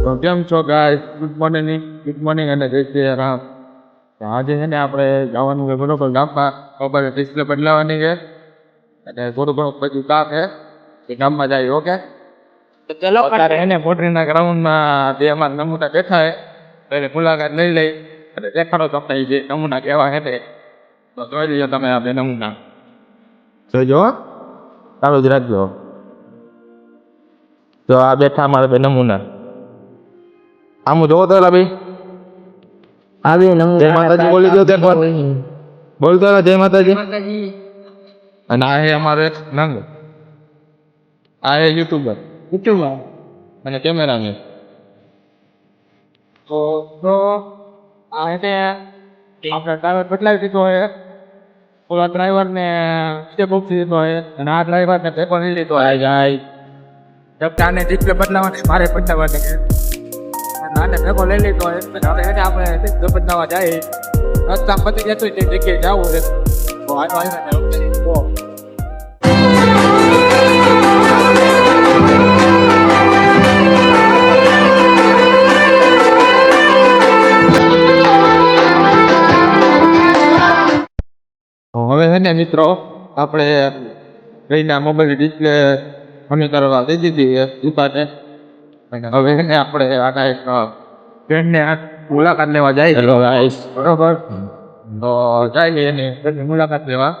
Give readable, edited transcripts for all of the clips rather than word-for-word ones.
તો કેમ છો ગાઈસ? ગુડ મોર્નિંગ અને જય શ્રી રામ. આજે છે ને આપણે જવાનું છે બરોબર ગામમાં. ખબર ડિસ્પ્લે બદલાવાની છે અને થોડું ઘણું બધું કામ છે એ ગામમાં જાય. ઓકે, તો ચલો. અત્યારે એને પોટરીના ગ્રાઉન્ડમાં બે અમારા નમૂના બેઠા છે, તો એની મુલાકાત લઈ લઈ અને દેખાડો તમને જે નમૂના કેવા છે તે. તો જોઈ લઈએ તમે આ બે નમૂના જોઈજો, ચાલુ જ રાખજો. તો આ બેઠા અમારા બે નમૂના. આમ જોવો તો ભાઈ આવી જય માતાજી બોલી દો. બોલતો જય માતાજી. અને આ હે અમારો એક નંગ, આ હે યુટ્યુબર અને કેમેરામેન. તો આ હે આપણે ડ્રાઈવર બદલાવી દીધો હોય, ઓલા ડ્રાઈવરને સ્ટેપ ઓફ દીધો હોય અને આ ડ્રાઈવરને પેપર લઈ લીધો હોય. જાય જબટાને ડિસ્પ્લે બદલાવાની, મારે બદલાવાની છે. નાને ભેગો લઈ લીધો હોય હવે એને આપણે ડિસ્પ્લે બદલાવા જાય. રસ્તા પતી જતું તે જગ્યાએ જવું છે. તો હવે છે ને મિત્રો, આપણે રહીના મોબાઈલ ડિસ્પ્લે અમે કરવા દઈ દીધી દુકાને. હવે છે ને આપણે આના એક ફ્રેન્ડને મુલાકાત લેવા જાય. હેલો ગાઈસ, બરોબર. તો જાય એની મુલાકાત લેવા.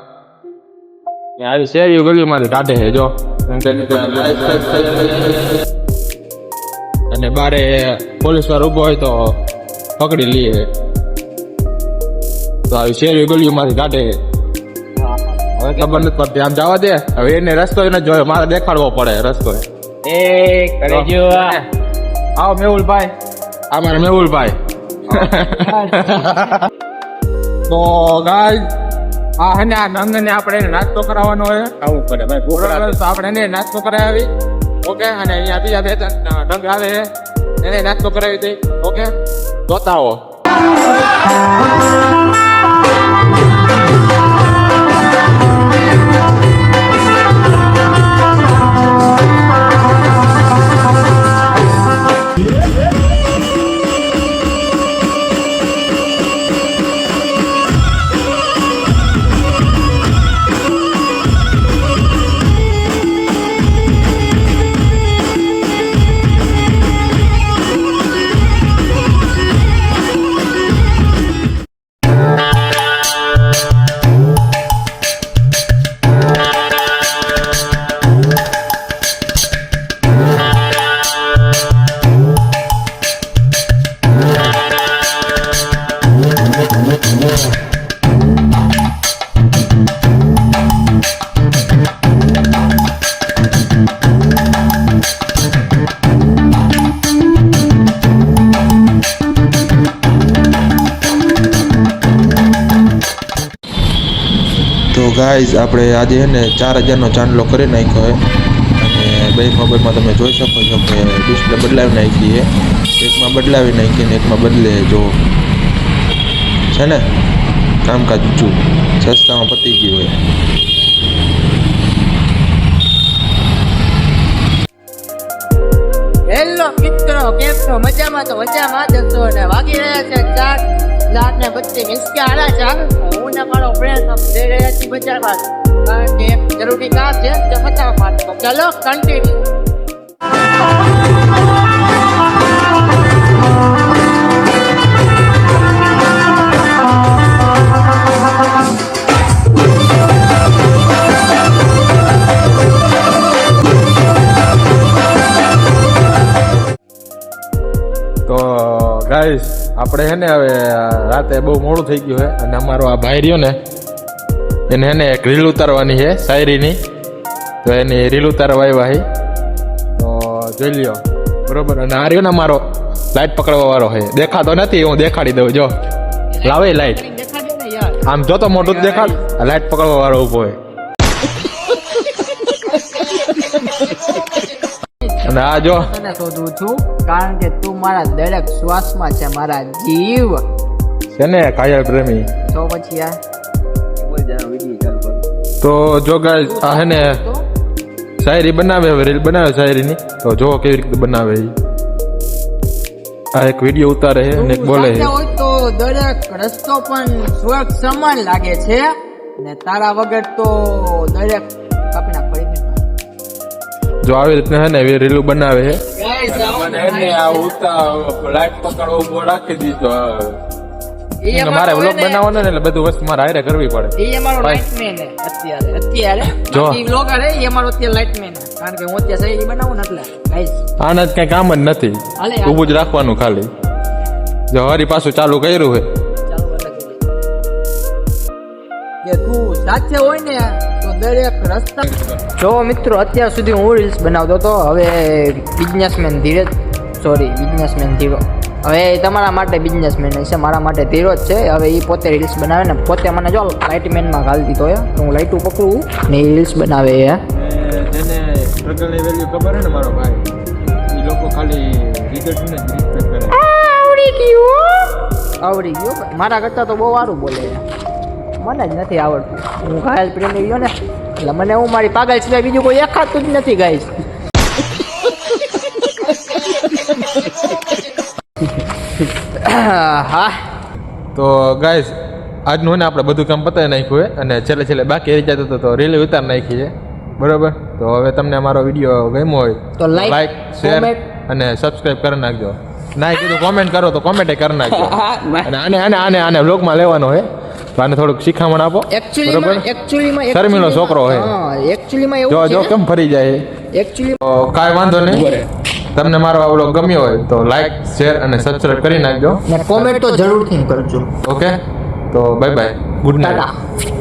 આવી શેરી ગલીમાંથી કાઢે છે જો, અને બારે પોલીસ વાળો ઉભો હોય તો પકડી લઈએ. તો આવી શેરી ગલીમાંથી કાઢે. હવે ખબર નથી પડતી, આમ જવા દે. હવે એને રસ્તો એને જોયો, મારે દેખાડવો પડે રસ્તો. આવો મેહુલભાઈ, આ મારા મેહુલભાઈ. તો ગાઈસ, આ હે ને આ નંગને આપણે એને નાસ્તો કરાવવાનો હોય. આવું પડે ભાઈ, તો આપણે એને નાસ્તો કરાવી. ઓકે, અને અહીંયા બીજા બે નંગ આવે એને નાસ્તો કરાવી દઈ. ઓકે, જોતા આવો. તો ગાઈઝ, આપણે આજે છે ને 4000નો ચાંદલો કરી નાખ્યો છે. અને બે મોબાઈલમાં તમે જોઈ શકો છો કે ડિસ્પ્લે બદલાવી નાખી છે. એકમાં બદલાવી નાખી ને એકમાં બદલે જો છે ને કામકાજ ઊંચું સસ્તામાં પતી ગયું હોય. હેલો મિત્રો, કેમ છો? મજામાં? તો મજામાં જ છો ને. વાગી રહ્યા છે 4:32 મિનિટ. આડા ચાલ, હું ને મારો ફ્રેન્ડ જઈ રહ્યા છીએ બજારમાં, કારણ કે જરૂરી કામ છે તો ફટાફટ માટે. તો ચલો કન્ટિન્યુ. તો ગાઈસ, આપણે છે ને હવે રાતે બહુ મોડું થઈ ગયું છે અને અમારો આ ભાઈ રહ્યો ને એને હે ને એક રીલ ઉતારવાની છે શાયરીની. તો એની રીલ ઉતારવા આવ્યા છે, તો જોઈ લ્યો બરોબર. અને આ રહ્યો ને અમારો લાઈટ પકડવા વાળો છે, દેખાતો નથી, હું દેખાડી દઉં જો. લાવે લાઈટ, આમ જો તો મોટું જ દેખાડ. લાઈટ પકડવા વાળો ઉભો હોય. અને આ જો તને શોધું છું, કારણ કે તું મારા દરેક શ્વાસમાં છે, મારા જીવ છે ને કાયલ પ્રેમી. તો પછી આ તો જો ગાઈસ, આ હે ને શાયરી બનાવે, હવે રીલ બનાવે શાયરીની. તો જો કેવી રીતે બનાવે. આ એક વિડીયો ઉતારે છે અને એક બોલે છે. સાચા હોય તો દરેક રસ્તો પણ સ્વર્ગ સમાન લાગે છે ને તારા વગર તો દરેક કપડા પડી જો આવી રીતના છે ને એવી રીલું બનાવે છે. મારે વ્લોગ બનાવવાનો ને એટલે બધું વસ્તુ મારે હારે કરવી પડે. એ અમારો ભાઈ. લાઇટમેન હે અત્યારે જો. બાકી vlogger હે એ અમારો અત્યારે લાઇટમેન હે કારણ કે હું અત્યારે શૈલી બનાવું ને એટલે ગાઈસ આના જ કઈ કામ જ નથી, હાલે યાર. ઊભું જ રાખવાનું ખાલી. જો હરી પાછું ચાલુ કર્યું છે. ચાલો બંધ કરી દે. કે તું સાથે હોય ને તો દરેક રસ્તા જો મિત્રો અત્યાર સુધી હું રીલ્સ બનાવતો હતો, હવે બિઝનેસમેન ધીરજ ધીરો હવે તમારા માટે બિઝનેસમેન છે, મારા માટે ધીરો જ છે. હવે એ પોતે રીલ્સ બનાવે ને પોતે મને જો લાઇટમેનમાં ઘાલ દીધો હે તો હું લાઇટું પકડું ને એ રીલ્સ બનાવે હે. જેને સ્ટ્રગલની વેલ્યુ ખબર છે ને મારો ભાઈ, એ લોકો ખાલી રિઝલ્ટને જ રિસ્પેક્ટ કરે. આવડી ગયો મારા કરતાં તો બહુ સારું બોલે છે. મને જ નથી આવડતું, હું ઘાયલ પ્રેમી ગયો ને એટલે મને હું મારી પાગલ સિવાય બીજું કોઈ દેખાતું જ નથી ગાઈસ. હા તો ગાઈસ આજનું ને આપણે બધું કામ પતાવી નાખ્યું છે અને છેલ્લે બાકી રહી જતું હતું તો રીલ ઉતાર નાખી છે, બરોબર. તો હવે તમને અમારો વિડીયો ગમ્યો હોય તો like, શેર comment. અને સબસ્ક્રાઇબ કરી નાખજો. ના કીધું કોમેન્ટ કરો તો કોમેન્ટ કરી નાખજો. અને આને વ્લોગમાં લેવાનો છે તો આને થોડુંક શીખામણ આપો. એકચ્યુઅલીમાં શર્મીલો છોકરો છે. એકચ્યુઅલીમાં જો એવું જો છે કેમ ફરી જાય. એકચ્યુઅલી તો કાંઈ વાંધો નહીં, તમને મારો આ વ્લોગ ગમ્યો હોય તો લાઈક શેર અને સબસ્ક્રાઇબ કરી નાખજો. ને કોમેન્ટ તો જરૂરથી કરજો. ઓકે, તો bye bye, good night. Tata.